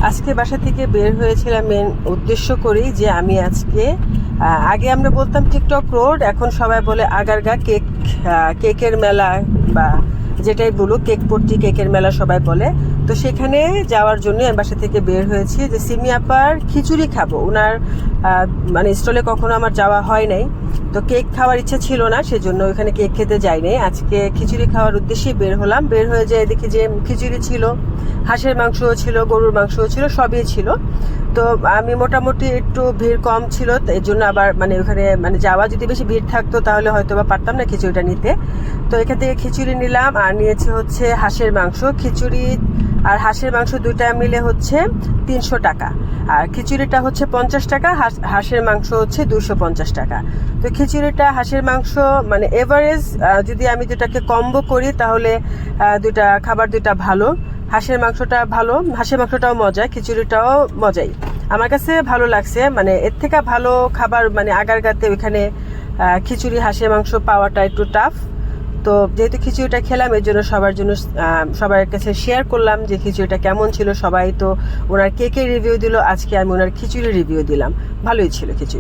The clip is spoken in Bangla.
আজকে বাসা থেকে বের হয়েছিলাম মেন উদ্দেশ্য করেই যে আমি আজকে আগে আমরা বলতাম টিকটক রোড, এখন সবাই বলে আগারগা কেকের মেলা বা যেটাই বলুক কেকপট্টি কেকের মেলা সবাই বলে। তো সেখানে যাওয়ার জন্য আমি বাসা থেকে বের হয়েছি যে সিমি আপার খিচুড়ি খাবো। ওনার মানে স্টলে কখনো আমার যাওয়া হয় নাই, তো কেক খাওয়ার ইচ্ছা ছিল না, সেজন্য ওইখানে কেক খেতে যাই নাই। আজকে খিচুড়ি খাওয়ার উদ্দেশ্যে বের হলাম। বের হয়ে যেয়ে দেখি যে খিচুড়ি ছিল, হাঁসের মাংসও ছিল, গরুর মাংসও ছিল, সবই ছিল। তো আমি মোটামুটি একটু ভিড় কম ছিল, এই জন্য আবার মানে ওখানে মানে যাওয়া যদি বেশি ভিড় থাকতো তাহলে হয়তো বা পারতাম না খিচুড়িটা নিতে। তো এখান থেকে খিচুড়ি নিলাম আর নিয়েছি হচ্ছে হাঁসের মাংস। খিচুড়ি আর হাঁসের মাংস দুইটা মিলে হচ্ছে 300 টাকা, আর খিচুড়িটা হচ্ছে 50 টাকা, হাঁসের মাংস হচ্ছে 250 টাকা। তো খিচুড়িটা হাঁসের মাংস মানে এভারেজ যদি আমি দুটাকে কম্বো করি তাহলে দুটা খাবার দুটা ভালো। হাঁসের মাংসটা ভালো, হাঁসের মাংসটাও মজা, খিচুড়িটাও মজাই আমার কাছে ভালো লাগছে। মানে এর থেকে ভালো খাবার মানে আগারগাতে ওইখানে খিচুড়ি হাঁসের মাংস পাওয়াটা একটু টাফ। তো যেহেতু খিচুড়িটা খেলাম এর জন্য সবার কাছে শেয়ার করলাম যে খিচুড়িটা কেমন ছিল। সবাই তো ওনার কেকের রিভিউ দিল, আজকে আমি ওনার খিচুড়ির রিভিউ দিলাম। ভালোই ছিল খিচুড়ি।